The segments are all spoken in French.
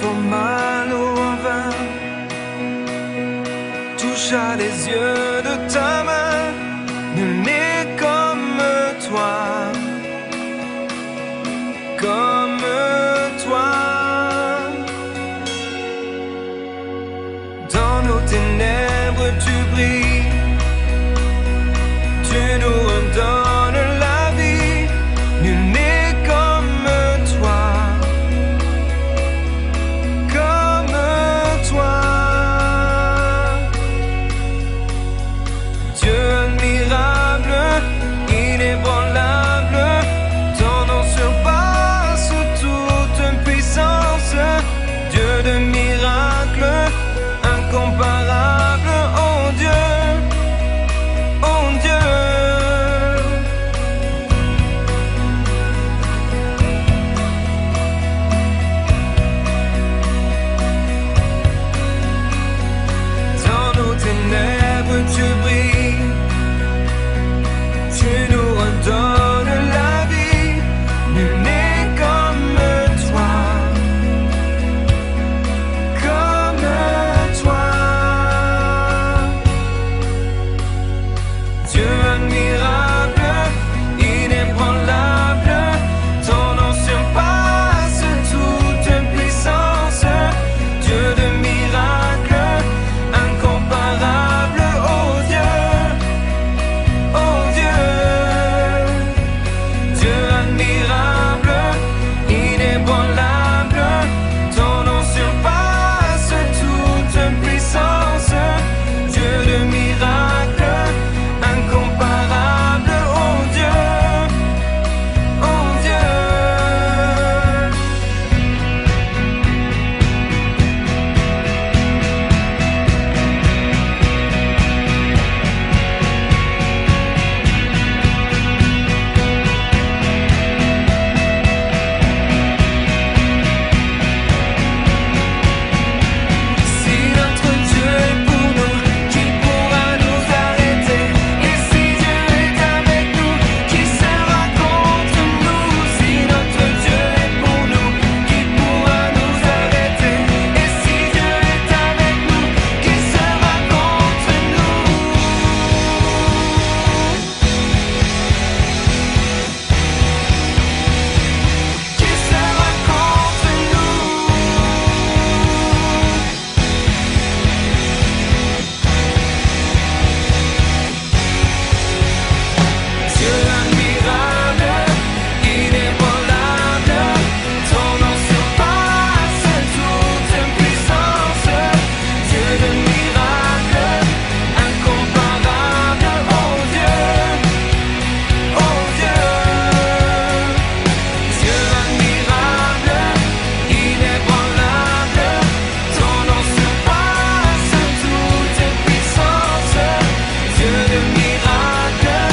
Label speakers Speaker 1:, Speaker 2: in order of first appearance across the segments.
Speaker 1: trop mal au vain. Touche à les yeux de ta main, nul n'est comme toi, comme toi. Dans nos ténèbres tu brilles, tu nous redonnes la vie, nul n'est comme toi, comme toi. Dieu admirable, inébranlable, ton nom surpasse toute puissance. Dieu de miracles, incomparable, oh Dieu, oh Dieu. Dans nos ténèbres tu brilles, tu nous redonnes la vie, nul n'est comme toi, comme toi. Dieu admirable, inébranlable, ton nom surpasse toute puissance. Dieu de miracles, incomparable, oh Dieu, oh Dieu. Dieu admirable, inébranlable, ton nom surpasse toute puissance. Dieu de miracles, incomparable, oh Dieu, oh Dieu. Si notre Dieu est pour nous, qui pourra nous arrêter? Et si Dieu est avec nous, qui sera contre nous? Si notre Dieu est pour nous, qui pourra nous arrêter? Et si Dieu est avec nous, qui sera contre nous? Qui sera contre nous? Dieu admirable, inébranlable, ton nom surpasse toute puissance. Dieu de miracles, incomparable, oh Dieu, oh Dieu. Dieu admirable, inébranlable, ton nom surpasse toute puissance. Dieu de miracles,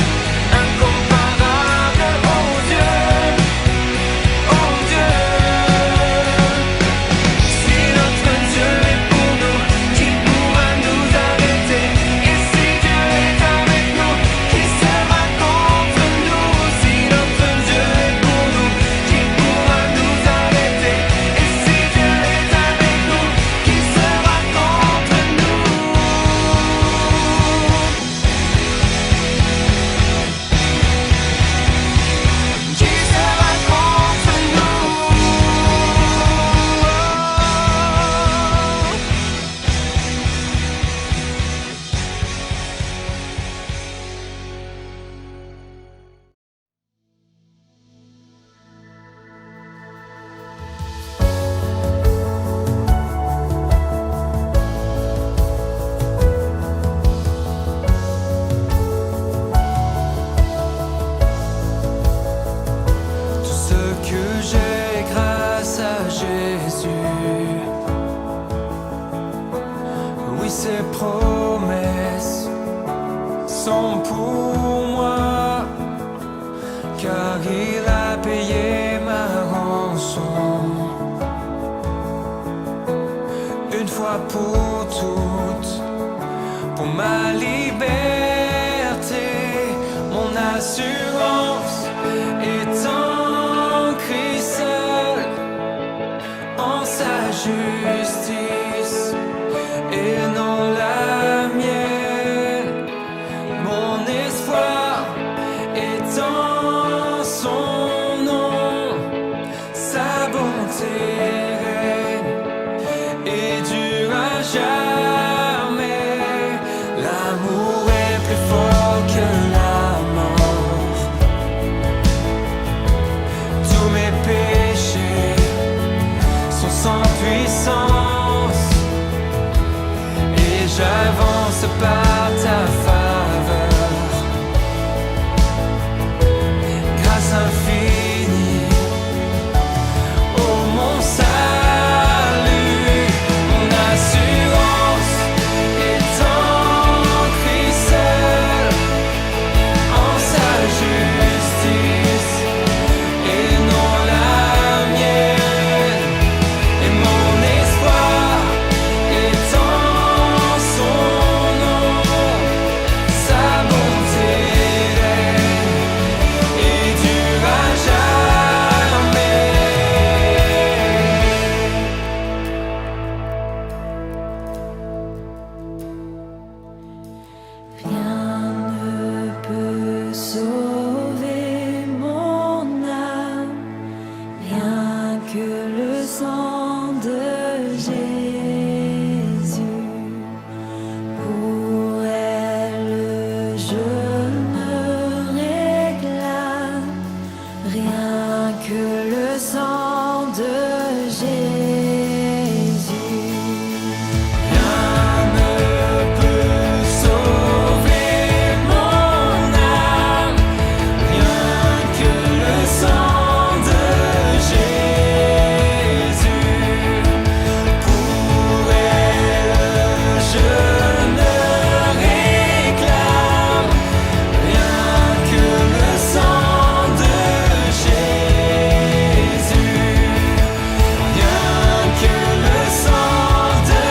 Speaker 1: incomparable, oh Dieu, oh Dieu. Si notre Dieu est pour nous, qui pourra nous arrêter? Et si Dieu est avec nous, qui sera contre nous? Si notre Dieu est pour nous, qui pourra nous arrêter? Et si Dieu est avec nous, qui sera contre nous? Qui sera contre nous? Tout ce que j'ai grâce à Jésus. Oui, ses promesses sont pour moi, car il a payé ma rançon. Une fois pour toutes, pour ma liberté, mon assurance est en Christ seul, en sa justice et non la mienne. Mon espoir est en son nom, sa bonté règne et dure à jamais. L'amour est plus fort que la mort. Tous mes péchés sont sans puissance et j'avance par ta faveur. Grâce infinie, oh mon salut, mon assurance est en Christ seul, en sa justice et non la mienne. Et mon espoir est en son nom, sa bonté règne et dure à jamais.
Speaker 2: Rien ne peut sauver mon âme, rien que le sang de Jésus. Pour elle, je ne réclame rien que le sang de Jésus.
Speaker 1: Rien ne peut sauver mon âme, rien que le sang de Jésus. Pour elle, je ne réclame rien que le sang de Jésus. Rien que le sang de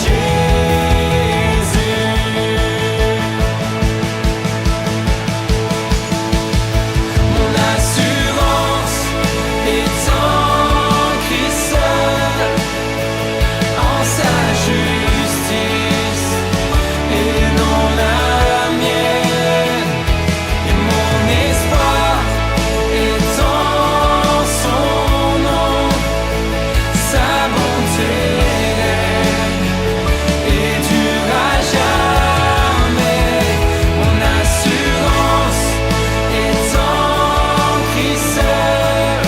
Speaker 1: Jésus. Mon assurance est en Christ seul, en sa justice et non la mienne. Et mon espoir est en son nom, sa bonté règne et dure à jamais. Mon assurance est en Christ seul,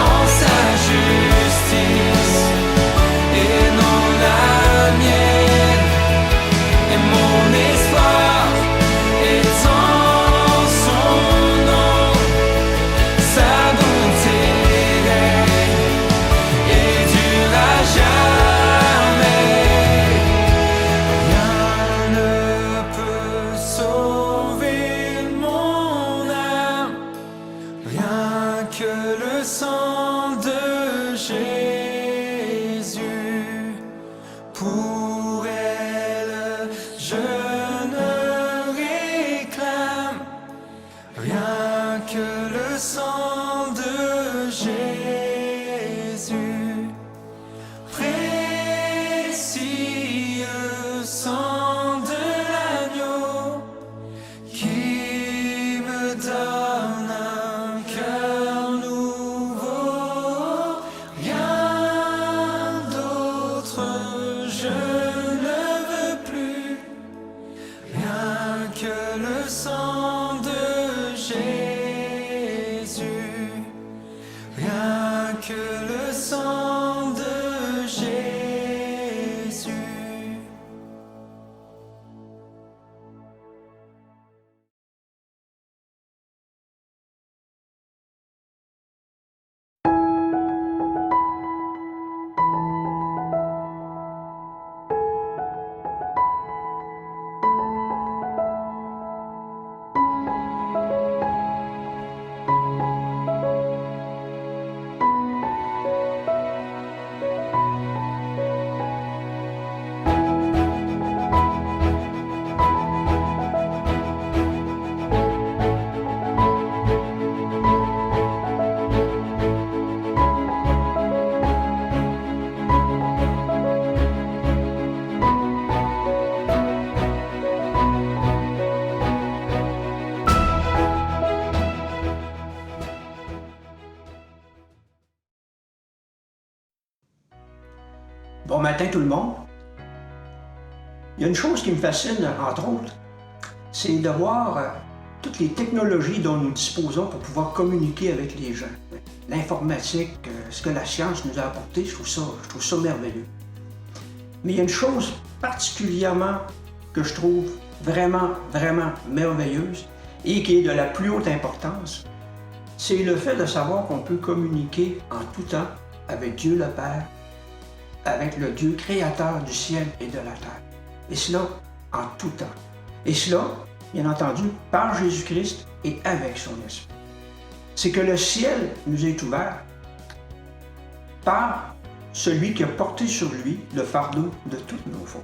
Speaker 1: en sa justice et non la mienne. Et mon espoir est en son nom, sa bonté règne et dure à jamais. Rien ne peut sauver mon âme, rien que le sang de Jésus. Pour elle, je ne réclame rien que le sang de Jésus. Précieux sang de l'agneau qui me donne un cœur nouveau. Rien d'autre je ne veux plus, rien que le sang de Jésus.
Speaker 3: Bon matin tout le monde. Il y a une chose qui me fascine, entre autres, c'est de voir toutes les technologies dont nous disposons pour pouvoir communiquer avec les gens. L'informatique, ce que la science nous a apporté, je trouve ça merveilleux. Mais il y a une chose particulièrement que je trouve vraiment merveilleuse et qui est de la plus haute importance, c'est le fait de savoir qu'on peut communiquer en tout temps avec Dieu le Père, avec le Dieu créateur du ciel et de la terre. Et cela en tout temps. Et cela, bien entendu, par Jésus-Christ et avec son Esprit. C'est que le ciel nous est ouvert par celui qui a porté sur lui le fardeau de toutes nos fautes.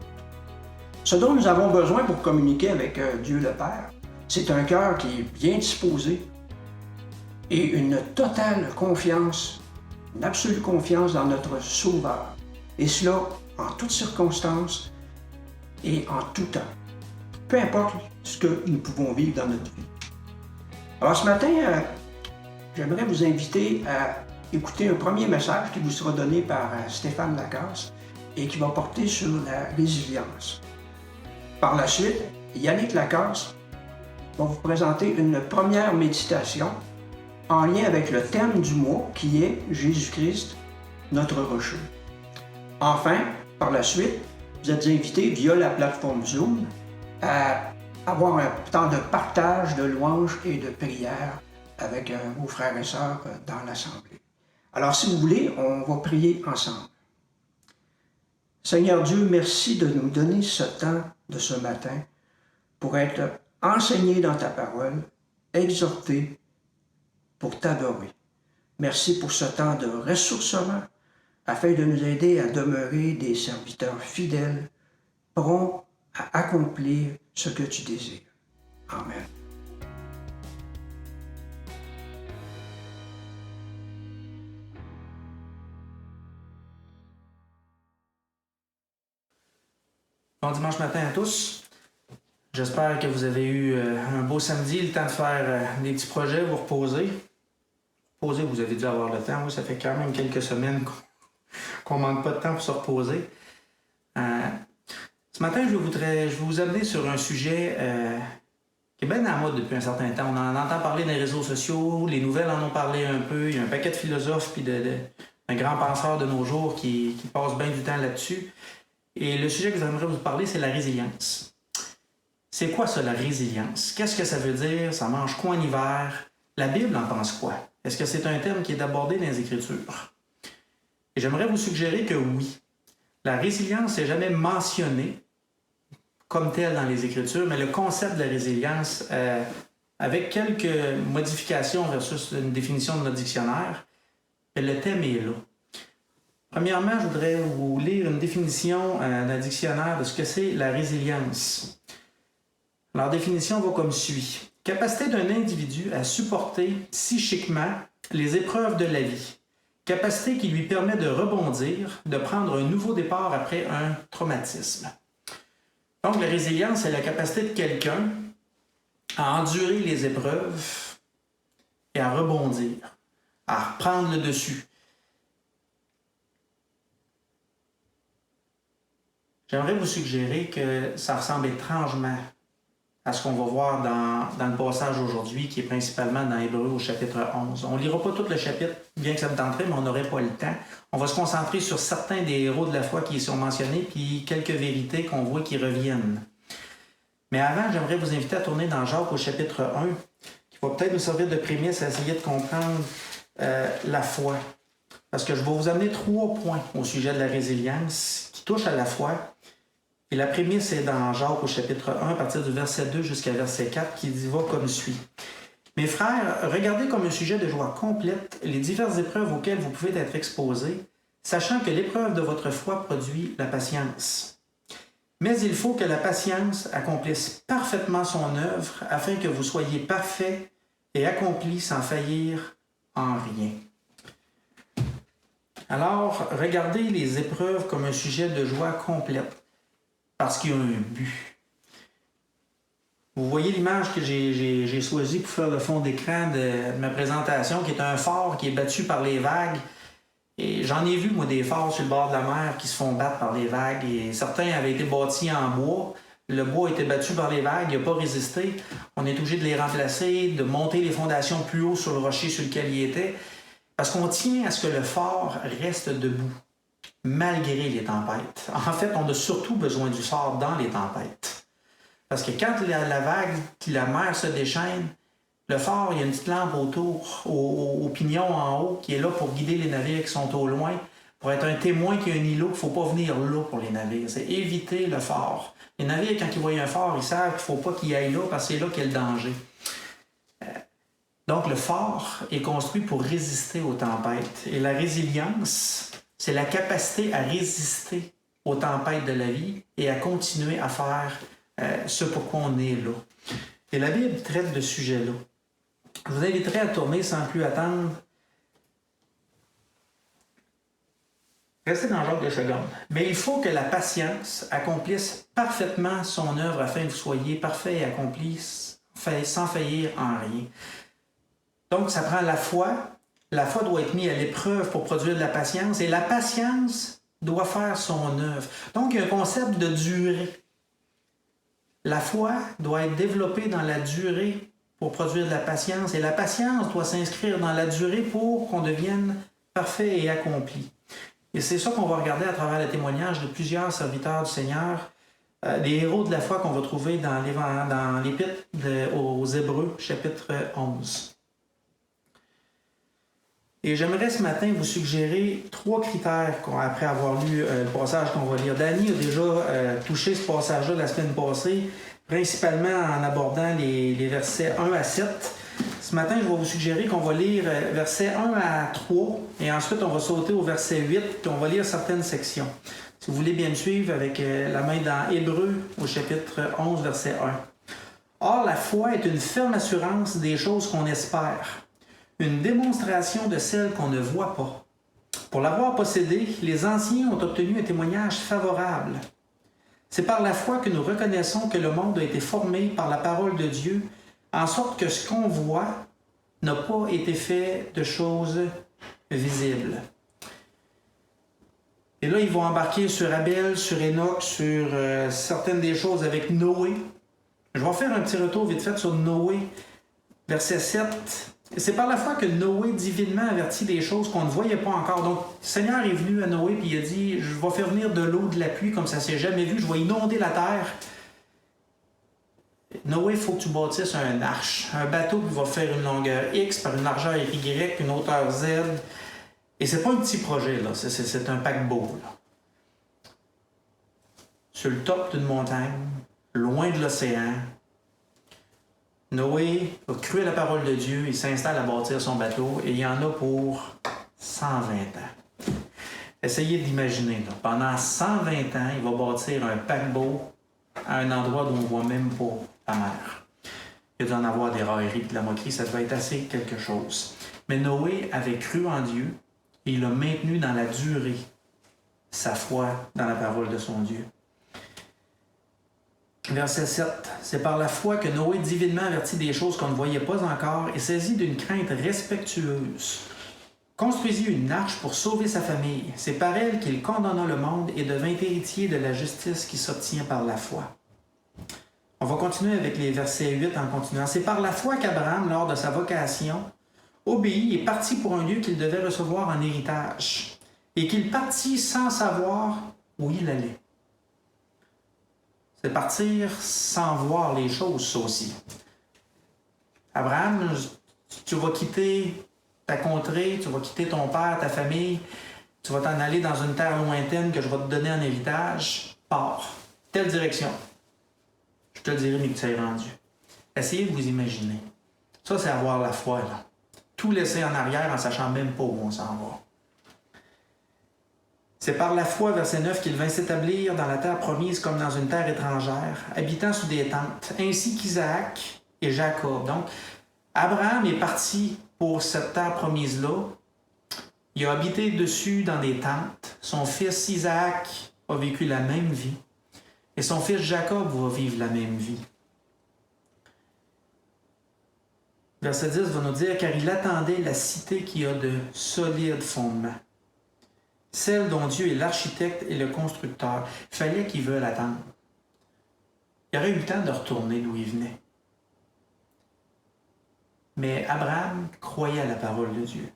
Speaker 3: Ce dont nous avons besoin pour communiquer avec Dieu le Père, c'est un cœur qui est bien disposé et une totale confiance, une absolue confiance dans notre Sauveur. Et cela en toutes circonstances et en tout temps. Peu importe ce que nous pouvons vivre dans notre vie. Alors ce matin, j'aimerais vous inviter à écouter un premier message qui vous sera donné par Stéphane Lacasse et qui va porter sur la résilience. Par la suite, Yannick Lacasse va vous présenter une première méditation en lien avec le thème du mois qui est Jésus-Christ, notre rocher. Enfin, par la suite, vous êtes invités via la plateforme Zoom à avoir un temps de partage, de louanges et de prières avec vos frères et sœurs dans l'Assemblée. Alors, si vous voulez, on va prier ensemble. Seigneur Dieu, merci de nous donner ce temps de ce matin pour être enseigné dans ta parole, exhorté pour t'adorer. Merci pour ce temps de ressourcement afin de nous aider à demeurer des serviteurs fidèles, prompts à accomplir ce que tu désires. Amen.
Speaker 4: Bon dimanche matin à tous. J'espère que vous avez eu un beau samedi, le temps de faire des petits projets, vous reposer. Reposer, vous avez dû avoir le temps. Oui, ça fait quand même quelques semaines qu'on manque pas de temps pour se reposer. Ce matin, je vais vous amener sur un sujet qui est bien à la mode depuis un certain temps. On en entend parler dans les réseaux sociaux, les nouvelles en ont parlé un peu. Il y a un paquet de philosophes et de grands penseurs de nos jours qui passent bien du temps là-dessus. Et le sujet que j'aimerais vous parler, c'est la résilience. C'est quoi ça, la résilience? Qu'est-ce que ça veut dire? Ça mange quoi en hiver? La Bible en pense quoi? Est-ce que c'est un thème qui est abordé dans les Écritures? Et j'aimerais vous suggérer que oui. La résilience n'est jamais mentionnée comme telle dans les Écritures, mais le concept de la résilience, avec quelques modifications versus une définition de notre dictionnaire, le thème est là. Premièrement, je voudrais vous lire une définition d'un dictionnaire de ce que c'est la résilience. Alors, définition va comme suit. Capacité d'un individu à supporter psychiquement les épreuves de la vie. Capacité qui lui permet de rebondir, de prendre un nouveau départ après un traumatisme. Donc, la résilience, c'est la capacité de quelqu'un à endurer les épreuves et à rebondir, à reprendre le dessus. J'aimerais vous suggérer que ça ressemble étrangement à ce qu'on va voir dans le passage aujourd'hui, qui est principalement dans Hébreux au chapitre 11. On ne lira pas tout le chapitre, bien que ça me tenterait, mais on n'aurait pas le temps. On va se concentrer sur certains des héros de la foi qui y sont mentionnés, puis quelques vérités qu'on voit qui reviennent. Mais avant, j'aimerais vous inviter à tourner dans Jacques au chapitre 1, qui va peut-être nous servir de prémisse à essayer de comprendre la foi. Parce que je vais vous amener 3 points au sujet de la résilience qui touchent à la foi. Et la prémisse est dans Jacques au chapitre 1, à partir du verset 2 jusqu'à verset 4, qui va comme suit. Mes frères, regardez comme un sujet de joie complète les diverses épreuves auxquelles vous pouvez être exposés, sachant que l'épreuve de votre foi produit la patience. Mais il faut que la patience accomplisse parfaitement son œuvre, afin que vous soyez parfaits et accomplis sans faillir en rien. Alors, regardez les épreuves comme un sujet de joie complète. Parce qu'il y a un but. Vous voyez l'image que j'ai choisie pour faire le fond d'écran de ma présentation, qui est un phare qui est battu par les vagues. Et j'en ai vu, moi, des forts sur le bord de la mer qui se font battre par les vagues. Et certains avaient été bâtis en bois. Le bois a été battu par les vagues, il n'a pas résisté. On est obligé de les remplacer, de monter les fondations plus haut sur le rocher sur lequel il était. Parce qu'on tient à ce que le fort reste debout, malgré les tempêtes. En fait, on a surtout besoin du fort dans les tempêtes. Parce que quand la vague, la mer se déchaîne, le fort, il y a une petite lampe autour, au pignon en haut, qui est là pour guider les navires qui sont au loin, pour être un témoin qu'il y a un îlot, qu'il ne faut pas venir là pour les navires. C'est éviter le fort. Les navires, quand ils voient un fort, ils savent qu'il ne faut pas qu'ils aillent là, parce que c'est là qu'il y a le danger. Donc, le fort est construit pour résister aux tempêtes. Et la résilience, c'est la capacité à résister aux tempêtes de la vie et à continuer à faire ce pourquoi on est là. Et la Bible traite de ce sujet-là. Je vous inviterai à tourner sans plus attendre. Restez dans l'ordre de secondes. Mais il faut que la patience accomplisse parfaitement son œuvre afin que vous soyez parfait et accomplisse sans faillir en rien. Donc, ça prend la foi. La foi doit être mise à l'épreuve pour produire de la patience. Et la patience doit faire son œuvre. Donc, il y a un concept de durée. La foi doit être développée dans la durée pour produire de la patience. Et la patience doit s'inscrire dans la durée pour qu'on devienne parfait et accompli. Et c'est ça qu'on va regarder à travers le témoignage de plusieurs serviteurs du Seigneur, des héros de la foi qu'on va trouver dans l'Épître aux Hébreux, chapitre 11. Et j'aimerais ce matin vous suggérer 3 critères après avoir lu le passage qu'on va lire. Danny a déjà touché ce passage-là la semaine passée, principalement en abordant les versets 1 à 7. Ce matin, je vais vous suggérer qu'on va lire versets 1 à 3 et ensuite on va sauter au verset 8 puis on va lire certaines sections. Si vous voulez bien me suivre avec la main dans Hébreux au chapitre 11, verset 1. Or, la foi est une ferme assurance des choses qu'on espère, une démonstration de celles qu'on ne voit pas. Pour l'avoir possédée, les anciens ont obtenu un témoignage favorable. C'est par la foi que nous reconnaissons que le monde a été formé par la parole de Dieu, en sorte que ce qu'on voit n'a pas été fait de choses visibles. Et là, ils vont embarquer sur Abel, sur Enoch, sur certaines des choses avec Noé. Je vais faire un petit retour vite fait sur Noé, verset 7. C'est par la foi que Noé divinement avertit des choses qu'on ne voyait pas encore. Donc, le Seigneur est venu à Noé et il a dit « Je vais faire venir de l'eau, de la pluie comme ça ne s'est jamais vu. Je vais inonder la terre. » Noé, il faut que tu bâtisses un arche. Un bateau qui va faire une longueur X par une largeur Y, une hauteur Z. Et c'est pas un petit projet, là. C'est un paquebot, là. Sur le top d'une montagne, loin de l'océan, Noé a cru à la parole de Dieu, il s'installe à bâtir son bateau et il y en a pour 120 ans. Essayez d'imaginer, là, pendant 120 ans, il va bâtir un paquebot à un endroit où on ne voit même pas la mer. Il doit en avoir des railleries et de la moquerie, ça devait être assez quelque chose. Mais Noé avait cru en Dieu et il a maintenu dans la durée sa foi dans la parole de son Dieu. Verset 7. C'est par la foi que Noé divinement avertit des choses qu'on ne voyait pas encore et saisi d'une crainte respectueuse. Construisit une arche pour sauver sa famille. C'est par elle qu'il condamna le monde et devint héritier de la justice qui s'obtient par la foi. On va continuer avec les versets 8 en continuant. C'est par la foi qu'Abraham, lors de sa vocation, obéit et partit pour un lieu qu'il devait recevoir en héritage, et qu'il partit sans savoir où il allait. C'est partir sans voir les choses, ça aussi. Abraham, tu vas quitter ta contrée, tu vas quitter ton père, ta famille, tu vas t'en aller dans une terre lointaine que je vais te donner en héritage. Pars. Telle direction. Je te le dirai, mais que tu es rendu. Essayez de vous imaginer. Ça, c'est avoir la foi, là. Tout laisser en arrière en sachant même pas où on s'en va. C'est par la foi, verset 9, qu'il vint s'établir dans la terre promise comme dans une terre étrangère, habitant sous des tentes, ainsi qu'Isaac et Jacob. Donc, Abraham est parti pour cette terre promise-là. Il a habité dessus dans des tentes. Son fils Isaac a vécu la même vie. Et son fils Jacob va vivre la même vie. Verset 10 va nous dire « Car il attendait la cité qui a de solides fondements. celle dont Dieu est l'architecte et le constructeur. Il fallait qu'ils veuillent attendre. Il aurait eu le temps de retourner d'où il venait. Mais Abraham croyait à la parole de Dieu.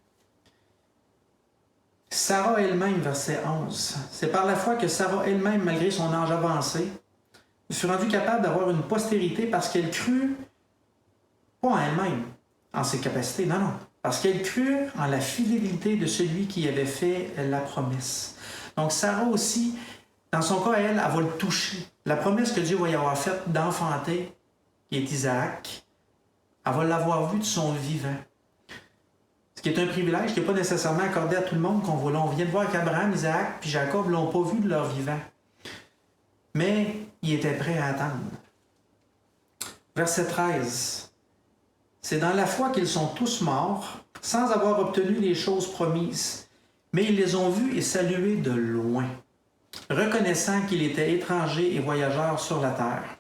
Speaker 4: Sarah elle-même, verset 11. C'est par la foi que Sarah elle-même, malgré son âge avancé, fut rendue capable d'avoir une postérité parce qu'elle crut, pas en elle-même, en ses capacités, non, parce qu'elle crut en la fidélité de celui qui avait fait la promesse. Donc Sarah aussi, dans son cas, elle va le toucher. La promesse que Dieu va y avoir faite d'enfanter, qui est Isaac, elle va l'avoir vue de son vivant. Ce qui est un privilège qui n'est pas nécessairement accordé à tout le monde qu'on voit là. On vient de voir qu'Abraham, Isaac puis Jacob ne l'ont pas vu de leur vivant. Mais ils étaient prêts à attendre. Verset 13. C'est dans la foi qu'ils sont tous morts, sans avoir obtenu les choses promises, mais ils les ont vus et salués de loin, reconnaissant qu'ils étaient étrangers et voyageurs sur la terre.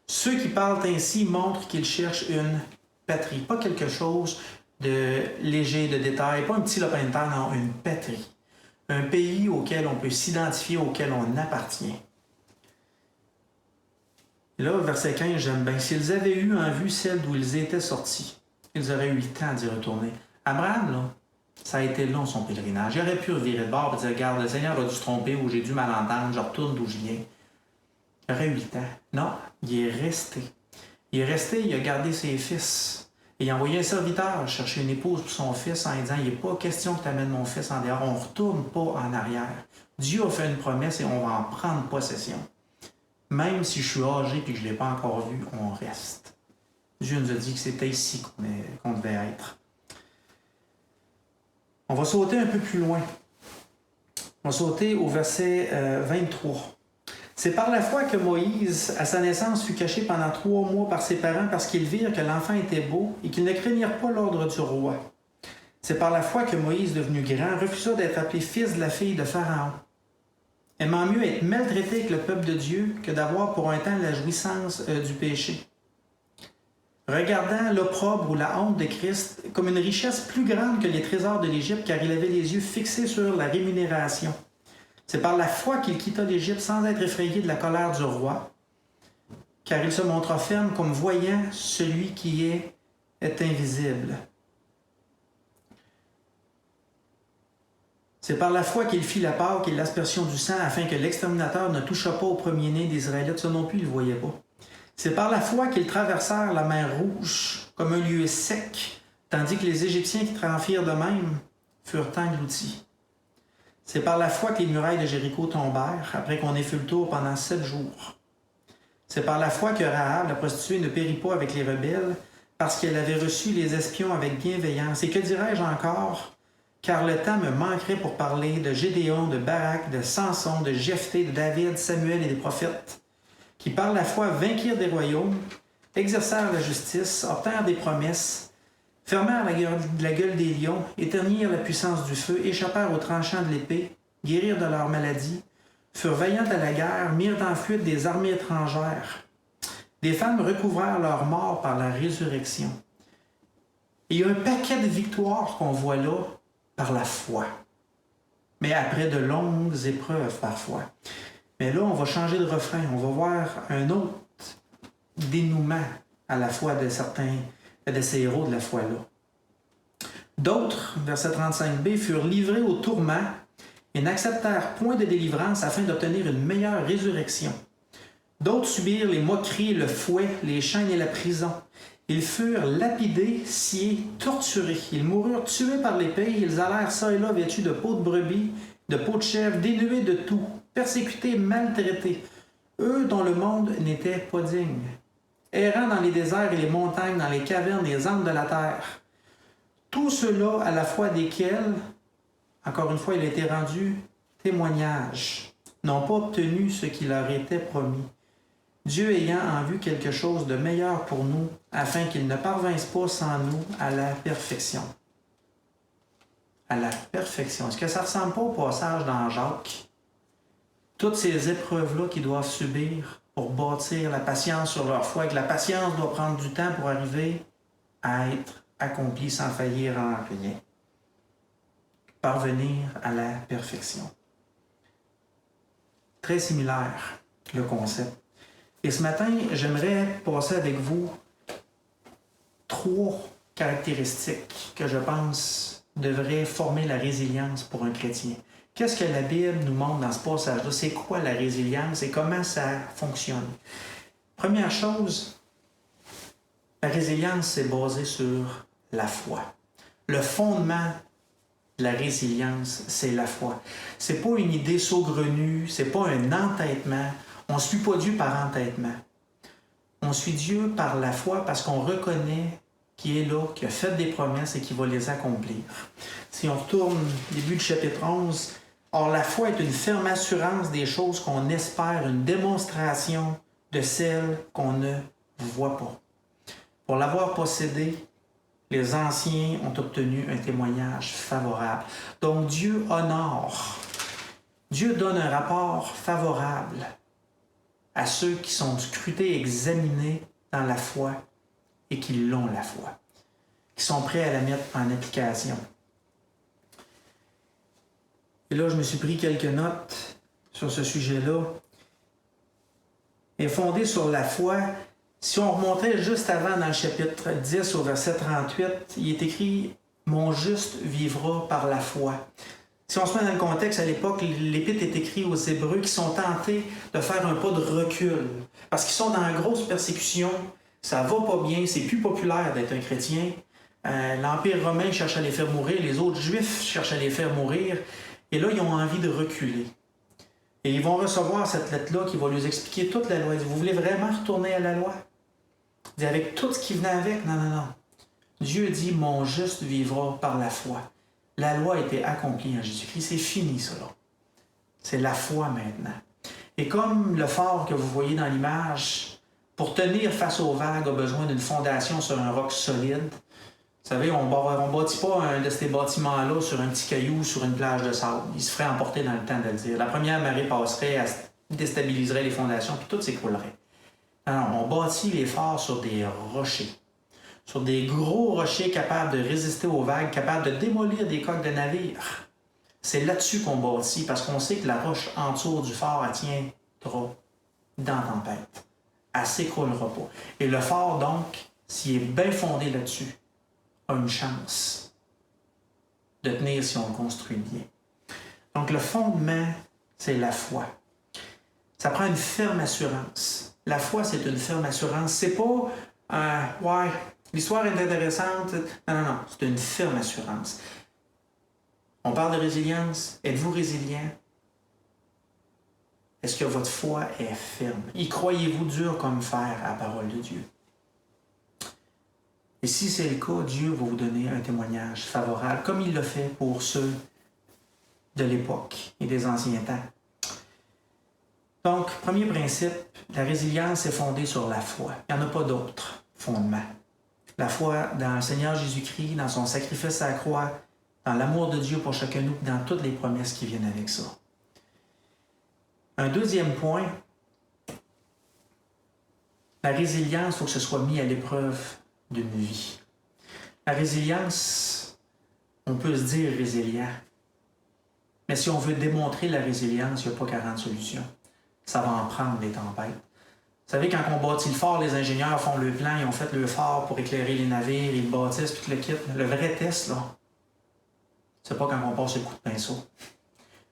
Speaker 4: Ceux qui parlent ainsi montrent qu'ils cherchent une patrie, pas quelque chose de léger, de détail, pas un petit lopin de terre, non, une patrie. Un pays auquel on peut s'identifier, auquel on appartient. Et là, verset 15, j'aime bien. S'ils avaient eu en vue celle d'où ils étaient sortis, ils auraient eu le temps d'y retourner. Abraham, là, ça a été long son pèlerinage. Il aurait pu revirer de bord et dire, regarde, le Seigneur a dû se tromper ou j'ai dû mal entendre, je retourne d'où je viens. Il aurait eu le temps. Non, il est resté. Il est resté, il a gardé ses fils. Et il a envoyé un serviteur chercher une épouse pour son fils en disant, il n'est pas question que tu amènes mon fils en dehors, on ne retourne pas en arrière. Dieu a fait une promesse et on va en prendre possession. Même si je suis âgé et que je ne l'ai pas encore vu, on reste. Dieu nous a dit que c'était ici qu'on devait être. On va sauter un peu plus loin. On va sauter au verset 23. C'est par la foi que Moïse, à sa naissance, fut caché pendant 3 mois par ses parents parce qu'ils virent que l'enfant était beau et qu'ils ne craignirent pas l'ordre du roi. C'est par la foi que Moïse, devenu grand, refusa d'être appelé fils de la fille de Pharaon, aimant mieux être maltraité avec le peuple de Dieu que d'avoir pour un temps la jouissance du péché. Regardant l'opprobre ou la honte de Christ comme une richesse plus grande que les trésors de l'Égypte, car il avait les yeux fixés sur la rémunération. C'est par la foi qu'il quitta l'Égypte sans être effrayé de la colère du roi, car il se montra ferme comme voyant celui qui est invisible. C'est par la foi qu'il fit la Pâque et l'aspersion du sang afin que l'exterminateur ne touchât pas au premier-né des Israélites. Ça non plus, il ne le voyait pas. C'est par la foi qu'ils traversèrent la mer Rouge comme un lieu sec, tandis que les Égyptiens qui transpirent de même furent engloutis. C'est par la foi que les murailles de Jéricho tombèrent après qu'on ait fait le tour pendant 7 jours. C'est par la foi que Rahab, la prostituée, ne périt pas avec les rebelles parce qu'elle avait reçu les espions avec bienveillance. Et que dirais-je encore? Car le temps me manquerait pour parler de Gédéon, de Barak, de Samson, de Jephthé, de David, Samuel et des prophètes, qui par la foi vainquirent des royaumes, exercèrent la justice, obtinrent des promesses, fermèrent la gueule des lions, éteignirent la puissance du feu, échappèrent aux tranchants de l'épée, guérirent de leur maladie, furent vaillants à la guerre, mirent en fuite des armées étrangères. Des femmes recouvrèrent leur mort par la résurrection. Et il y a un paquet de victoires qu'on voit là par la foi. Mais après de longues épreuves parfois. Mais là, on va changer de refrain. On va voir un autre dénouement à la foi de certains de ces héros de la foi-là. D'autres, verset 35b, furent livrés au tourment et n'acceptèrent point de délivrance afin d'obtenir une meilleure résurrection. D'autres subirent les moqueries, le fouet, les chaînes et la prison. Ils furent lapidés, sciés, torturés. Ils moururent tués par l'épée. Ils allèrent çà et là vêtus de peau de brebis, de peau de chèvre, dénués de tout, persécutés, maltraités. Eux dont le monde n'était pas digne. Errant dans les déserts et les montagnes, dans les cavernes et les angles de la terre. Tout cela à la foi desquels, encore une fois, il a été rendu témoignage, n'ont pas obtenu ce qui leur était promis. Dieu ayant en vue quelque chose de meilleur pour nous, afin qu'ils ne parvinssent pas sans nous à la perfection. À la perfection. Est-ce que ça ne ressemble pas au passage dans Jacques? Toutes ces épreuves-là qu'ils doivent subir pour bâtir la patience sur leur foi, et que la patience doit prendre du temps pour arriver à être accomplie sans faillir en rien. parvenir à la perfection. Très similaire, le concept. Et ce matin, j'aimerais passer avec vous 3 caractéristiques que je pense devraient former la résilience pour un chrétien. Qu'est-ce que la Bible nous montre dans ce passage-là? C'est quoi la résilience et comment ça fonctionne? Première chose, la résilience, c'est basé sur la foi. Le fondement de la résilience, c'est la foi. C'est pas une idée saugrenue, c'est pas un entêtement. On ne suit pas Dieu par entêtement. On suit Dieu par la foi parce qu'on reconnaît qu'il est là, qu'il a fait des promesses et qu'il va les accomplir. Si on retourne au début du chapitre 11, « Or la foi est une ferme assurance des choses qu'on espère, une démonstration de celles qu'on ne voit pas. » Pour l'avoir possédé, les anciens ont obtenu un témoignage favorable. Donc Dieu honore. Dieu donne un rapport favorable à ceux qui sont scrutés et examinés dans la foi et qui l'ont la foi, qui sont prêts à la mettre en application. Et là, je me suis pris quelques notes sur ce sujet-là. Et fondé sur la foi, si on remontait juste avant dans le chapitre 10 au verset 38, il est écrit « Mon juste vivra par la foi ». Si on se met dans le contexte, à l'époque, l'Épître est écrit aux Hébreux qui sont tentés de faire un pas de recul. Parce qu'ils sont dans une grosse persécution, ça va pas bien, c'est plus populaire d'être un chrétien. L'Empire romain cherche à les faire mourir, les autres Juifs cherchent à les faire mourir. Et là, ils ont envie de reculer. Et ils vont recevoir cette lettre-là qui va leur expliquer toute la loi. Vous voulez vraiment retourner à la loi? Il dit, avec tout ce qui venait avec? Non, non, non. Dieu dit, mon juste vivra par la foi. La loi a été accomplie en Jésus-Christ. C'est fini, cela. C'est la foi maintenant. Et comme le phare que vous voyez dans l'image, pour tenir face aux vagues, a besoin d'une fondation sur un roc solide. Vous savez, on ne bâtit pas un de ces bâtiments-là sur un petit caillou ou sur une plage de sable. Il se ferait emporter dans le temps de le dire. La première marée passerait, elle déstabiliserait les fondations, puis tout s'écroulerait. Non, on bâtit les phares sur des rochers. Sur des gros rochers capables de résister aux vagues, capables de démolir des coques de navires. C'est là-dessus qu'on bâtit, parce qu'on sait que la roche en dessous du phare, elle tiendra dans la tempête. Elle ne s'écroulera pas. Et le phare, donc, s'il est bien fondé là-dessus, a une chance de tenir si on le construit bien. Donc, le fondement, c'est la foi. Ça prend une ferme assurance. La foi, c'est une ferme assurance. C'est pas, ouais, l'histoire est intéressante. Non, non, non, c'est une ferme assurance. On parle de résilience. Êtes-vous résilient? Est-ce que votre foi est ferme? Y croyez-vous dur comme fer à la parole de Dieu? Et si c'est le cas, Dieu va vous donner un témoignage favorable, comme il l'a fait pour ceux de l'époque et des anciens temps. Donc, premier principe, la résilience est fondée sur la foi. Il n'y en a pas d'autre fondement. La foi dans le Seigneur Jésus-Christ, dans son sacrifice à la croix, dans l'amour de Dieu pour chacun de nous, dans toutes les promesses qui viennent avec ça. Un deuxième point, la résilience, il faut que ce soit mis à l'épreuve d'une vie. La résilience, on peut se dire résilient. Mais si on veut démontrer la résilience, il n'y a pas 40 solutions. Ça va en prendre des tempêtes. Vous savez, quand on bâtit le phare, les ingénieurs font le plan, ils ont fait le phare pour éclairer les navires, ils le bâtissent, puis tout le kit. Le vrai test, là, c'est pas quand on passe le coup de pinceau.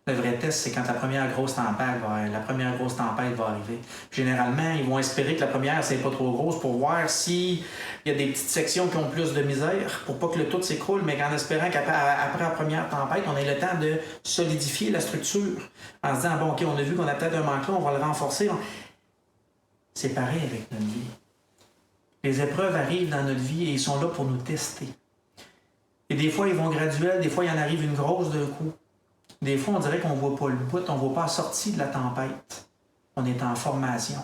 Speaker 4: Le vrai test, c'est quand la première grosse tempête va arriver. Puis généralement, ils vont espérer que la première, c'est pas trop grosse pour voir s'il y a des petites sections qui ont plus de misère, pour pas que le tout s'écroule, mais en espérant qu'après la première tempête, on ait le temps de solidifier la structure. En se disant, bon, OK, on a vu qu'on a peut-être un manque là, on va le renforcer. C'est pareil avec notre vie. Les épreuves arrivent dans notre vie et ils sont là pour nous tester. Et des fois, ils vont graduels, des fois, il en arrive une grosse d'un coup. Des fois, on dirait qu'on ne voit pas le bout, on ne voit pas la sortie de la tempête. On est en formation.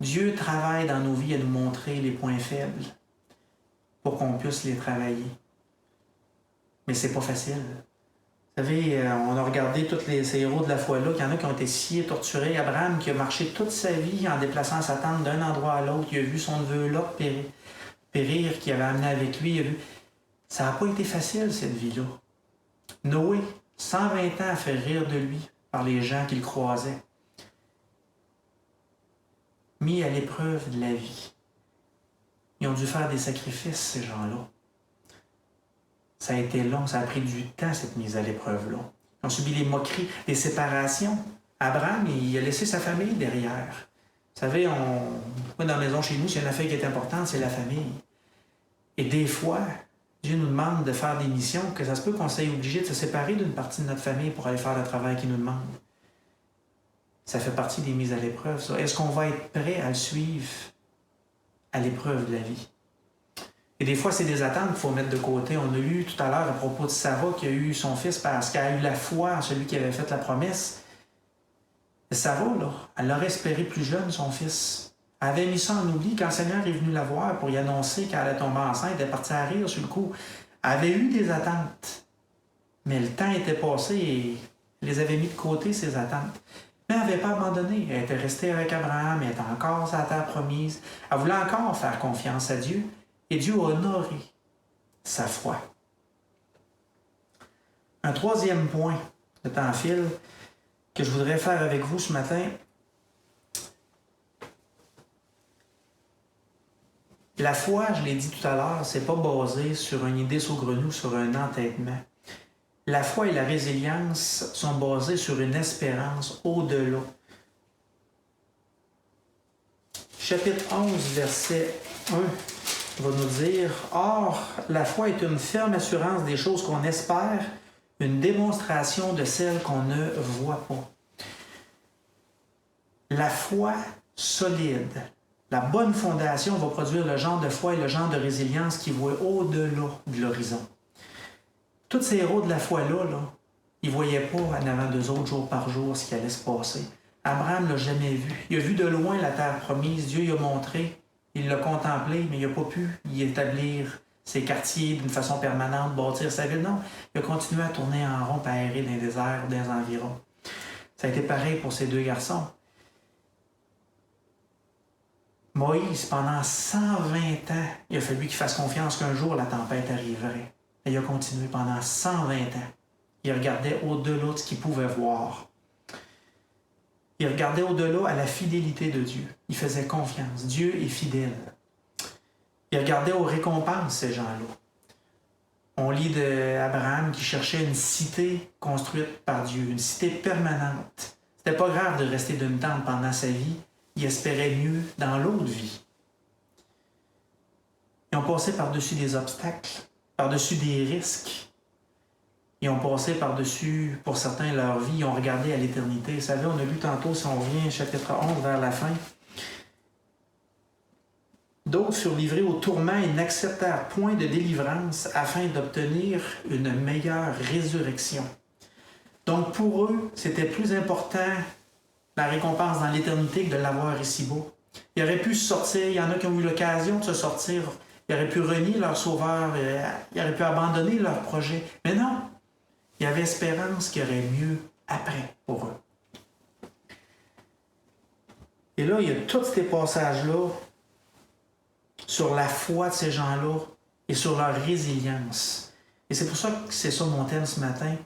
Speaker 4: Dieu travaille dans nos vies à nous montrer les points faibles pour qu'on puisse les travailler. Mais c'est pas facile. Vous savez, on a regardé tous ces héros de la foi-là, qu'il y en a qui ont été sciés, torturés. Abraham, qui a marché toute sa vie en déplaçant sa tente d'un endroit à l'autre, il a vu son neveu Lot périr, qui avait amené avec lui. Ça n'a pas été facile, cette vie-là. Noé, 120 ans à faire rire de lui par les gens qu'il croisait. Mis à l'épreuve de la vie. Ils ont dû faire des sacrifices, ces gens-là. Ça a été long, ça a pris du temps, cette mise à l'épreuve-là. Ils ont subi les moqueries, les séparations. Abraham, il a laissé sa famille derrière. Vous savez, moi, dans la maison chez nous, s'il y a une affaire qui est importante, c'est la famille. Et des fois, Dieu nous demande de faire des missions, que ça se peut qu'on soit obligé de se séparer d'une partie de notre famille pour aller faire le travail qu'il nous demande. Ça fait partie des mises à l'épreuve, ça. Est-ce qu'on va être prêt à le suivre à l'épreuve de la vie? Et des fois, c'est des attentes qu'il faut mettre de côté. On a lu tout à l'heure à propos de Sarah qui a eu son fils parce qu'elle a eu la foi en celui qui avait fait la promesse. Et Sarah, là, elle aurait espéré plus jeune son fils. Elle avait mis ça en oubli quand le Seigneur est venu la voir pour y annoncer qu'elle allait tomber enceinte. Elle est partie à rire sur le coup. Elle avait eu des attentes. Mais le temps était passé et elle les avait mis de côté, ces attentes. Mais elle n'avait pas abandonné. Elle était restée avec Abraham, elle était encore sur la terre promise. Elle voulait encore faire confiance à Dieu. Et Dieu a honoré sa foi. Un troisième point, le temps file, que je voudrais faire avec vous ce matin. La foi, je l'ai dit tout à l'heure, c'est pas basé sur une idée saugrenue, sur un entêtement. La foi et la résilience sont basées sur une espérance au-delà. Chapitre 11, verset 1 va nous dire « Or, la foi est une ferme assurance des choses qu'on espère, une démonstration de celles qu'on ne voit pas. » La foi solide, la bonne fondation va produire le genre de foi et le genre de résilience qui voit au-delà de l'horizon. Tous ces héros de la foi-là, ils ne voyaient pas en avant d'eux autres, jour par jour, ce qui allait se passer. Abraham ne l'a jamais vu. Il a vu de loin la terre promise. Dieu lui a montré. Il l'a contemplé, mais il n'a pas pu y établir ses quartiers d'une façon permanente, bâtir sa ville. Non, il a continué à tourner en rond, à errer dans les déserts, dans les environs. Ça a été pareil pour ces deux garçons. Moïse, pendant 120 ans, il a fallu qu'il fasse confiance qu'un jour la tempête arriverait. Et il a continué pendant 120 ans. Il regardait au-delà de ce qu'il pouvait voir. Il regardait au-delà à la fidélité de Dieu. Il faisait confiance. Dieu est fidèle. Il regardait aux récompenses, ces gens-là. On lit d'Abraham qui cherchait une cité construite par Dieu, une cité permanente. C'était pas grave de rester d'une tente pendant sa vie. Il espérait mieux dans l'autre vie. Ils ont passé par-dessus des obstacles, par-dessus des risques. Ils ont passé par-dessus, pour certains, leur vie. Ils ont regardé à l'éternité. Vous savez, on a lu tantôt, si on revient, chapitre 11, vers la fin. D'autres furent livrés au tourment et n'acceptèrent point de délivrance afin d'obtenir une meilleure résurrection. Donc, pour eux, c'était plus important la récompense dans l'éternité que de l'avoir ici-bas. Ils auraient pu se sortir. Il y en a qui ont eu l'occasion de se sortir. Ils auraient pu renier leur sauveur. Ils auraient pu abandonner leur projet. Mais non! Il y avait espérance qu'il y aurait mieux après pour eux. Et là, il y a tous ces passages-là sur la foi de ces gens-là et sur leur résilience. Et c'est pour ça que c'est ça mon thème ce matin.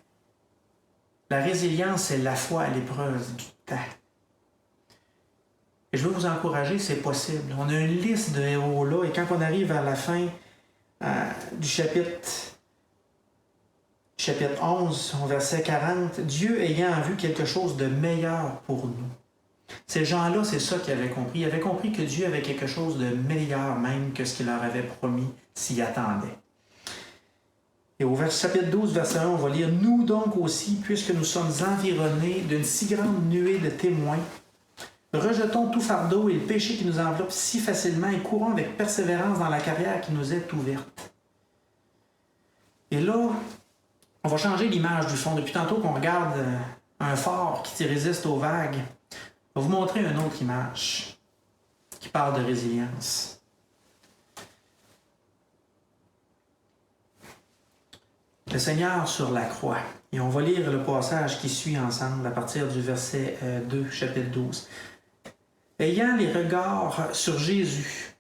Speaker 4: La résilience, c'est la foi à l'épreuve du temps. Et je veux vous encourager, c'est possible. On a une liste de héros-là, et quand on arrive à la fin du chapitre 11, au verset 40, Dieu ayant vu quelque chose de meilleur pour nous. Ces gens-là, c'est ça qu'ils avaient compris. Ils avaient compris que Dieu avait quelque chose de meilleur même que ce qu'il leur avait promis s'y attendaient. Et au chapitre 12, verset 1, on va lire « Nous donc aussi, puisque nous sommes environnés d'une si grande nuée de témoins, rejetons tout fardeau et le péché qui nous enveloppe si facilement et courons avec persévérance dans la carrière qui nous est ouverte. » Et là, on va changer l'image du fond. Depuis tantôt qu'on regarde un phare qui résiste aux vagues, je vais vous montrer une autre image qui parle de résilience. Le Seigneur sur la croix. Et on va lire le passage qui suit ensemble à partir du verset 2, chapitre 12. Ayant les regards sur Jésus,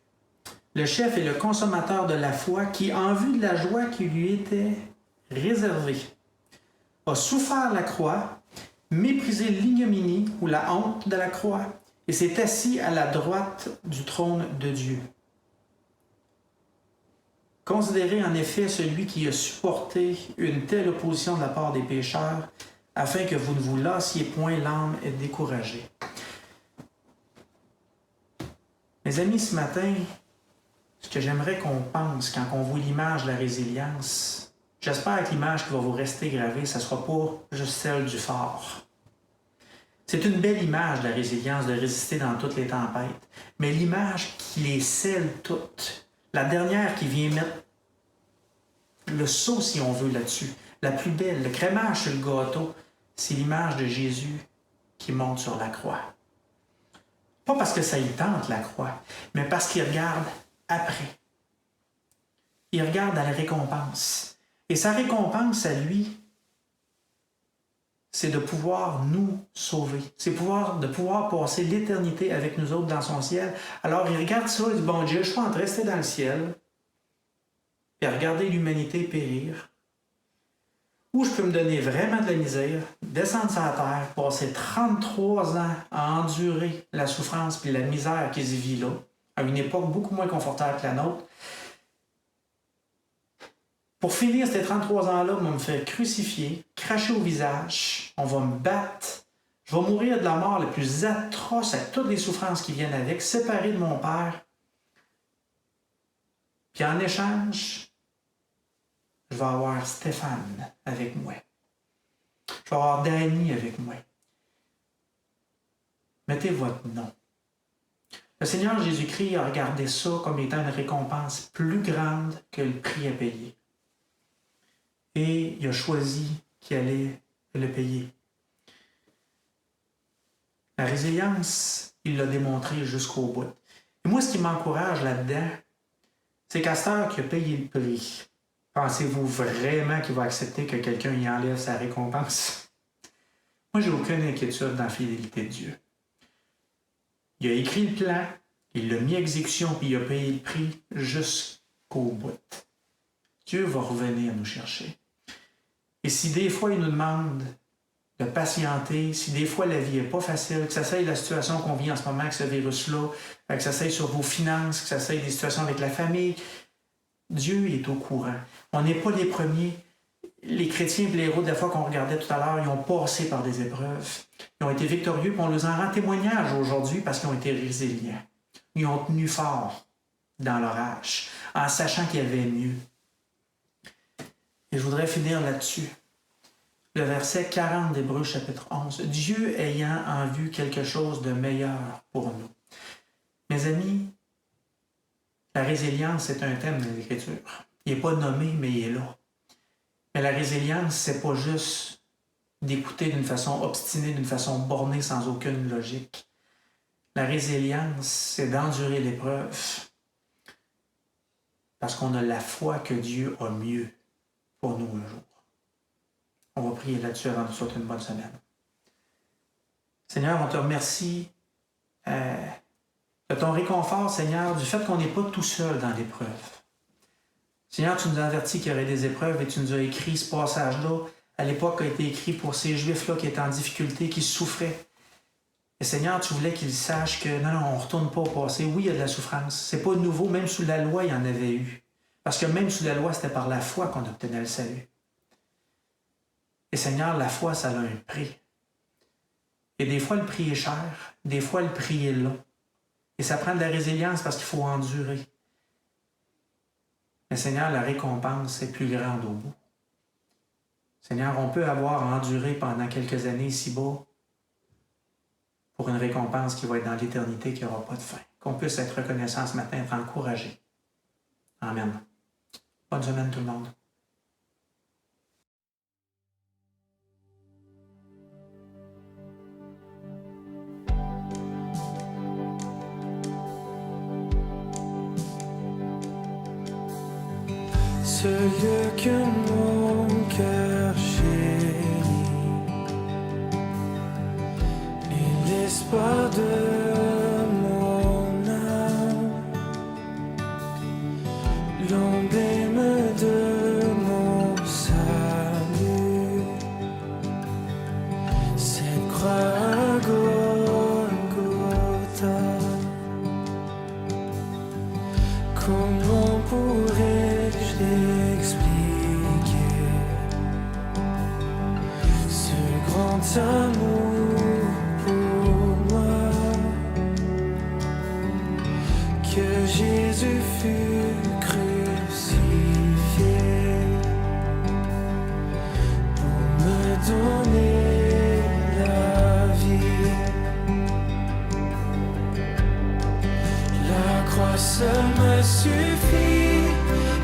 Speaker 4: le chef et le consommateur de la foi, qui, en vue de la joie qui lui était réservée, a souffert la croix, méprisé l'ignominie ou la honte de la croix, et s'est assis à la droite du trône de Dieu. Considérez en effet celui qui a supporté une telle opposition de la part des pécheurs, afin que vous ne vous lassiez point l'âme découragée. Mes amis, ce matin, ce que j'aimerais qu'on pense quand on voit l'image de la résilience, j'espère que l'image qui va vous rester gravée, ça ne sera pas juste celle du phare. C'est une belle image de la résilience, de résister dans toutes les tempêtes, mais l'image qui les scelle toutes, la dernière qui vient mettre le sceau, si on veut, là-dessus, la plus belle, le crémage sur le gâteau, c'est l'image de Jésus qui monte sur la croix. Pas parce que ça y tente, la croix, mais parce qu'il regarde après. Il regarde à la récompense. Et sa récompense à lui, c'est de pouvoir nous sauver. C'est de pouvoir passer l'éternité avec nous autres dans son ciel. Alors il regarde ça et dit, bon Dieu, je suis en train de rester dans le ciel et regarder l'humanité périr. Ou je peux me donner vraiment de la misère, descendre sur la terre, passer 33 ans à endurer la souffrance et la misère qui se vit là, à une époque beaucoup moins confortable que la nôtre. Pour finir ces 33 ans-là, on va me faire crucifier, cracher au visage, on va me battre, je vais mourir de la mort la plus atroce avec toutes les souffrances qui viennent avec, séparé de mon Père. Puis en échange, je vais avoir Stéphane avec moi. Je vais avoir Danny avec moi. Mettez votre nom. Le Seigneur Jésus-Christ a regardé ça comme étant une récompense plus grande que le prix à payer. Et il a choisi qu'il allait le payer. La résilience, il l'a démontré jusqu'au bout. Et moi, ce qui m'encourage là-dedans, c'est qu'à cette heure qu'il a payé le prix, pensez-vous vraiment qu'il va accepter que quelqu'un y enlève sa récompense? Moi, j'ai aucune inquiétude dans la fidélité de Dieu. Il a écrit le plan, il l'a mis à exécution, puis il a payé le prix jusqu'au bout. Dieu va revenir nous chercher. Et si des fois il nous demande de patienter, si des fois la vie n'est pas facile, que ça soit la situation qu'on vit en ce moment avec ce virus-là, que ça soit sur vos finances, que ça soit des situations avec la famille, Dieu est au courant. On n'est pas les premiers. Les chrétiens et les héros de la foi qu'on regardait tout à l'heure, ils ont passé par des épreuves. Ils ont été victorieux, puis on leur en rend témoignage aujourd'hui parce qu'ils ont été résilients. Ils ont tenu fort dans l'orage, en sachant qu'il y avait mieux. Et je voudrais finir là-dessus. Le verset 40 d'Hébreux chapitre 11. Dieu ayant en vue quelque chose de meilleur pour nous. Mes amis, la résilience, c'est un thème de l'Écriture. Il n'est pas nommé, mais il est là. Mais la résilience, c'est pas juste d'écouter d'une façon obstinée, d'une façon bornée, sans aucune logique. La résilience, c'est d'endurer l'épreuve parce qu'on a la foi que Dieu a mieux pour nous un jour. On va prier là-dessus avant de vous souhaiter une bonne semaine. Seigneur, on te remercie de ton réconfort, Seigneur, du fait qu'on n'est pas tout seul dans l'épreuve. Seigneur, tu nous as avertis qu'il y aurait des épreuves et tu nous as écrit ce passage-là. À l'époque, a été écrit pour ces Juifs-là qui étaient en difficulté, qui souffraient. Et Seigneur, tu voulais qu'ils sachent que non, on ne retourne pas au passé. Oui, il y a de la souffrance. C'est pas nouveau. Même sous la loi, il y en avait eu. Parce que même sous la loi, c'était par la foi qu'on obtenait le salut. Et Seigneur, la foi, ça a un prix. Et des fois, le prix est cher. Des fois, le prix est long. Et ça prend de la résilience parce qu'il faut endurer. Mais Seigneur, la récompense est plus grande au bout. Seigneur, on peut avoir enduré pendant quelques années ici-bas pour une récompense qui va être dans l'éternité, qui n'aura pas de fin. Qu'on puisse être reconnaissant ce matin, être encouragé. Amen. Bonne semaine tout le monde.
Speaker 1: Ce lieu que mon cœur chérit et l'espoir de mon âme, l'emblème de mon salut, amour pour moi, que Jésus fut crucifié pour me donner la vie. La croix seule me suffit,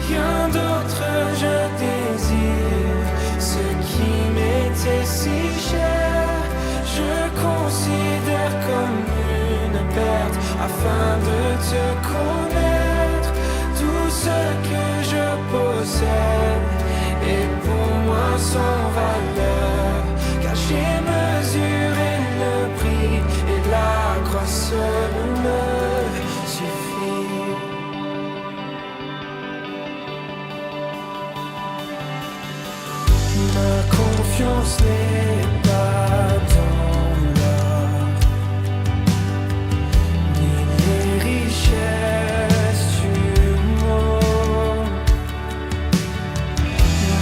Speaker 1: rien d'autre je désire. Ce qui m'était si cher, je considère comme une perte, afin de te connaître. Tout ce que je possède est pour moi sans valeur, car j'ai mesuré le prix et la croix seule me suffit. Ma confiance n'est pas dans l'or, ni les richesses du monde.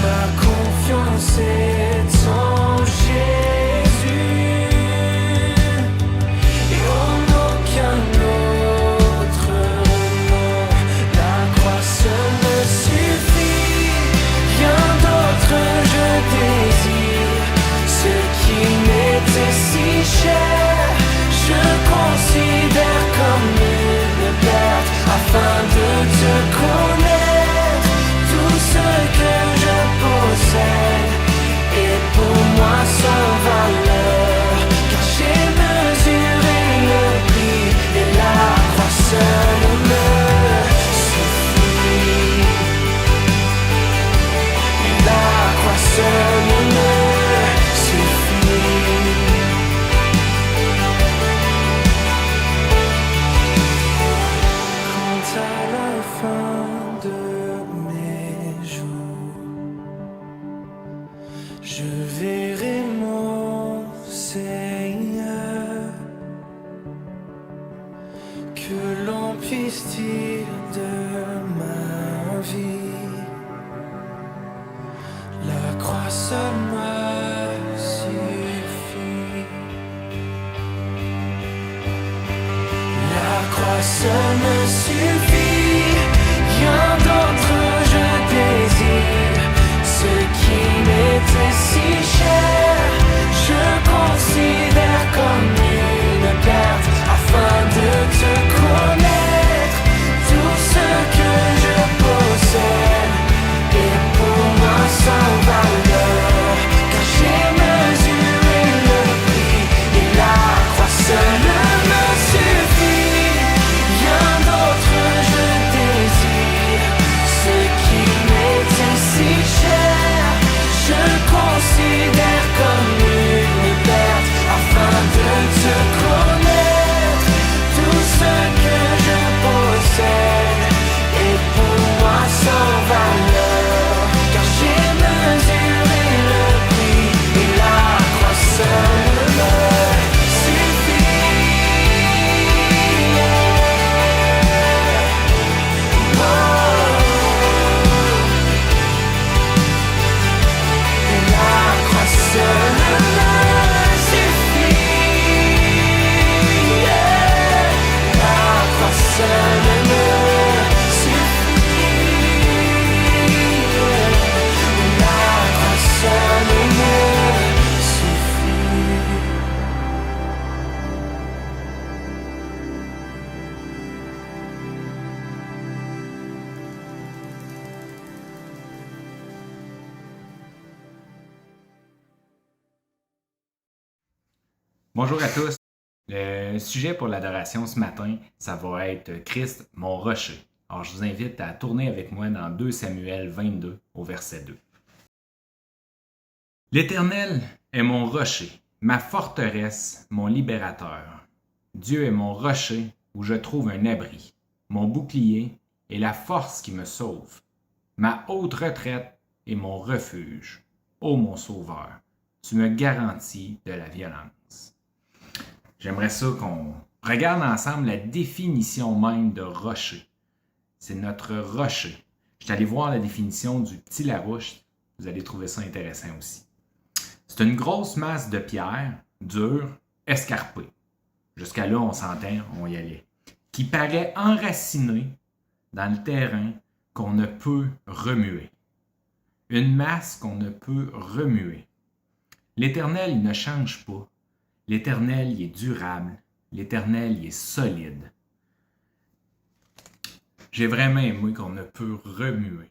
Speaker 1: Ma confiance est en Jésus, et en aucun autre nom. La croix seule me suffit, rien d'autre je désire. Ce qui m'était si cher, je considère comme une perte, afin de te connaître. Tout ce que je possède est pour moi sans valeur, car j'ai mesuré le prix et la croix seule me suffit. Et la croix seule me suffit. Quand à la fin de mes jours, je verrai mon Seigneur, que l'on puisse dire de ma vie, la croix seule me suffit. La croix seule me suffit, rien d'autre je désire. Ce qui m'était si cher, je considère comme une perte, afin de te connaître. Tout ce que je possède est pour moi sans valeur, car j'ai mesuré le prix et la croix seule me suffit. Rien d'autre je désire. Ce qui m'était si cher, je considère comme une perte, afin de te connaître. Tout ce que je possède est pour moi sans valeur, car j'ai mesuré le prix et la croix seule me suffit. Et la croix seule me suffit. La croix seule me suffit. La croix seule me suffit.
Speaker 5: Bonjour à tous. Le sujet pour l'adoration ce matin, ça va être Christ, mon rocher. Alors je vous invite à tourner avec moi dans 2 Samuel 22 au verset 2. L'Éternel est mon rocher, ma forteresse, mon libérateur. Dieu est mon rocher où je trouve un abri, mon bouclier et la force qui me sauve, ma haute retraite et mon refuge. Ô mon sauveur, tu me garantis de la violence. J'aimerais ça qu'on regarde ensemble la définition même de rocher. C'est notre rocher. Je suis allé voir la définition du petit Larouche. Vous allez trouver ça intéressant aussi. C'est une grosse masse de pierre, dure, escarpée. Jusqu'à là, on s'entend, on y allait. Qui paraît enracinée dans le terrain qu'on ne peut remuer. Une masse qu'on ne peut remuer. L'Éternel, il ne change pas. L'Éternel, il est durable. L'Éternel, il est solide. J'ai vraiment aimé qu'on ne peut remuer.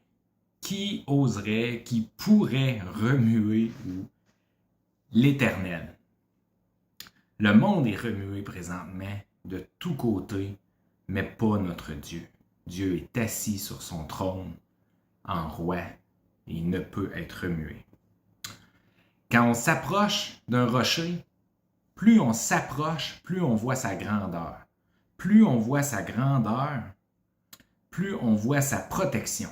Speaker 5: Qui oserait, qui pourrait remuer l'Éternel? Le monde est remué présentement de tous côtés, mais pas notre Dieu. Dieu est assis sur son trône en roi et il ne peut être remué. Quand on s'approche d'un rocher, plus on s'approche, plus on voit sa grandeur. Plus on voit sa grandeur, plus on voit sa protection.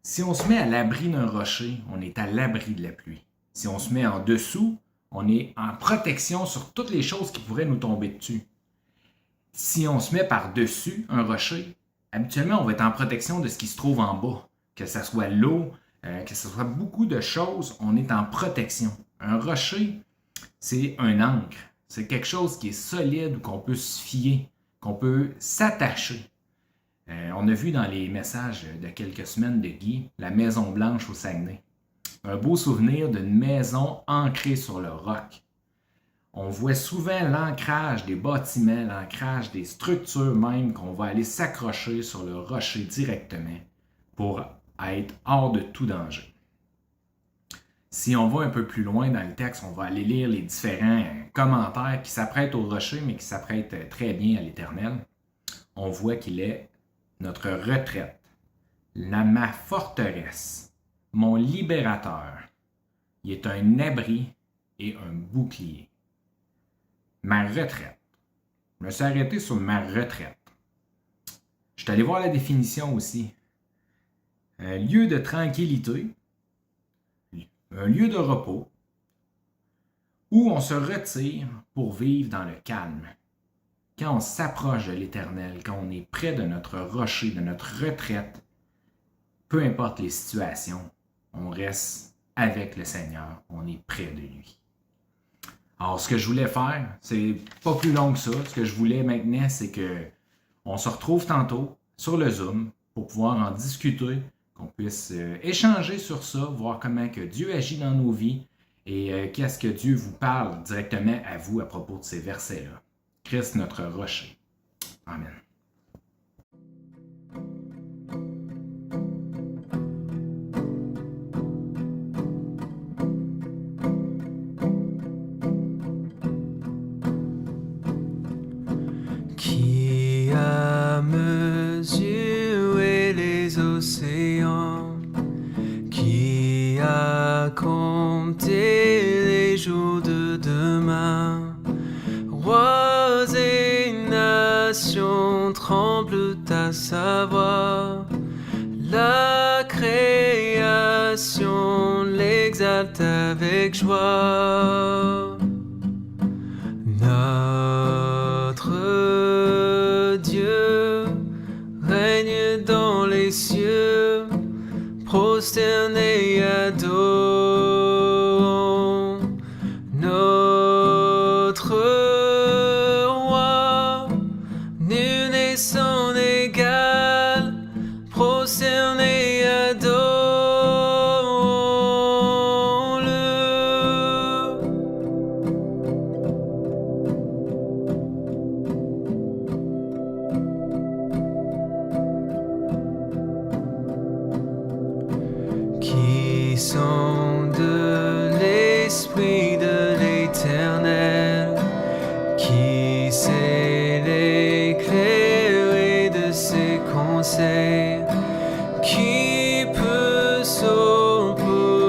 Speaker 5: Si on se met à l'abri d'un rocher, on est à l'abri de la pluie. Si on se met en dessous, on est en protection sur toutes les choses qui pourraient nous tomber dessus. Si on se met par-dessus un rocher, habituellement, on va être en protection de ce qui se trouve en bas. Que ce soit l'eau, que ce soit beaucoup de choses, on est en protection. Un rocher, c'est un ancre. C'est quelque chose qui est solide, qu'on peut se fier, qu'on peut s'attacher. On a vu dans les messages de quelques semaines de Guy, la Maison Blanche au Saguenay. Un beau souvenir d'une maison ancrée sur le roc. On voit souvent l'ancrage des bâtiments, l'ancrage des structures même, qu'on va aller s'accrocher sur le rocher directement pour être hors de tout danger. Si on va un peu plus loin dans le texte, on va aller lire les différents commentaires qui s'apprêtent au rocher, mais qui s'apprêtent très bien à l'Éternel. On voit qu'il est notre retraite, ma forteresse, mon libérateur. Il est un abri et un bouclier. Ma retraite. Je me suis arrêté sur ma retraite. Je suis allé voir la définition aussi. Un lieu de tranquillité, un lieu de repos, où on se retire pour vivre dans le calme. Quand on s'approche de l'Éternel, quand on est près de notre rocher, de notre retraite, peu importe les situations, on reste avec le Seigneur, on est près de lui. Alors, ce que je voulais faire, c'est pas plus long que ça. Ce que je voulais maintenant, c'est que on se retrouve tantôt sur le Zoom pour pouvoir en discuter, qu'on puisse échanger sur ça, voir comment que Dieu agit dans nos vies et qu'est-ce que Dieu vous parle directement à vous à propos de ces versets-là. Christ, notre rocher. Amen.
Speaker 1: Qui a mesuré les océans, qui a compté les jours de demain, rois et nations tremblent à sa voix, la création l'exalte avec joie. Notre Dieu règne dans les cieux, prosterné adorons notre roi, nul n'est son égal, prosterné adorons-le. Qui sont de l'esprit de l'Éternel, qui sait l'éclairer de ses conseils, qui peut s'opposer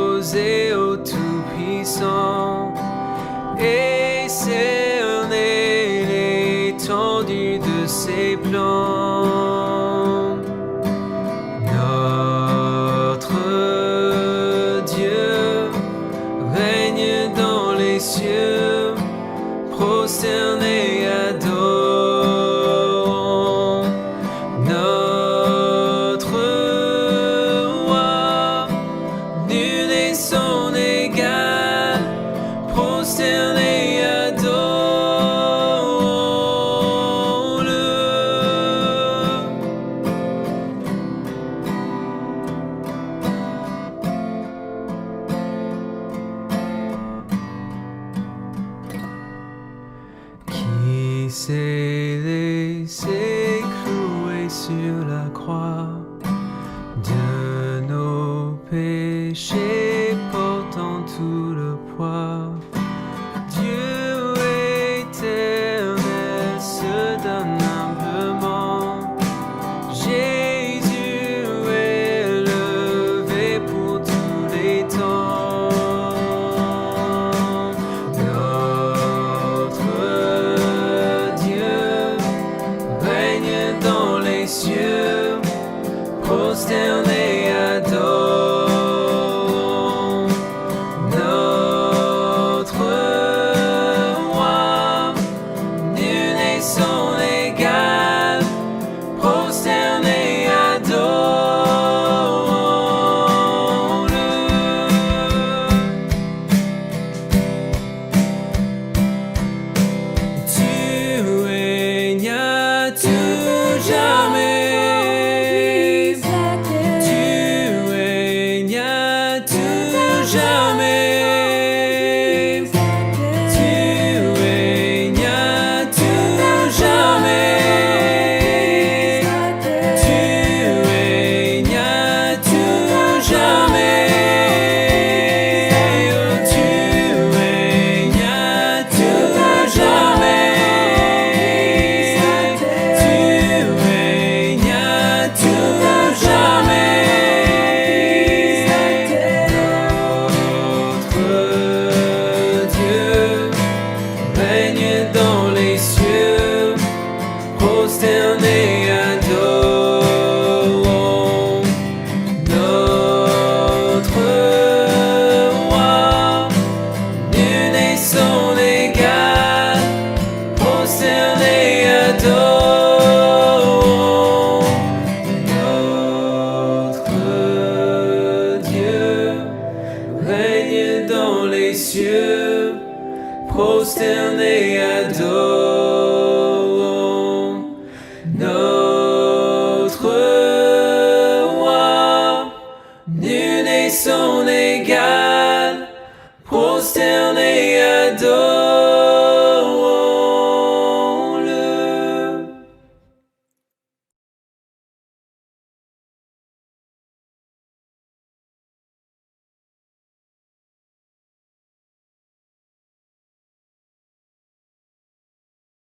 Speaker 1: au Tout-Puissant et cerner l'étendue de ses plans. Notre Dieu péché portant tout le poids.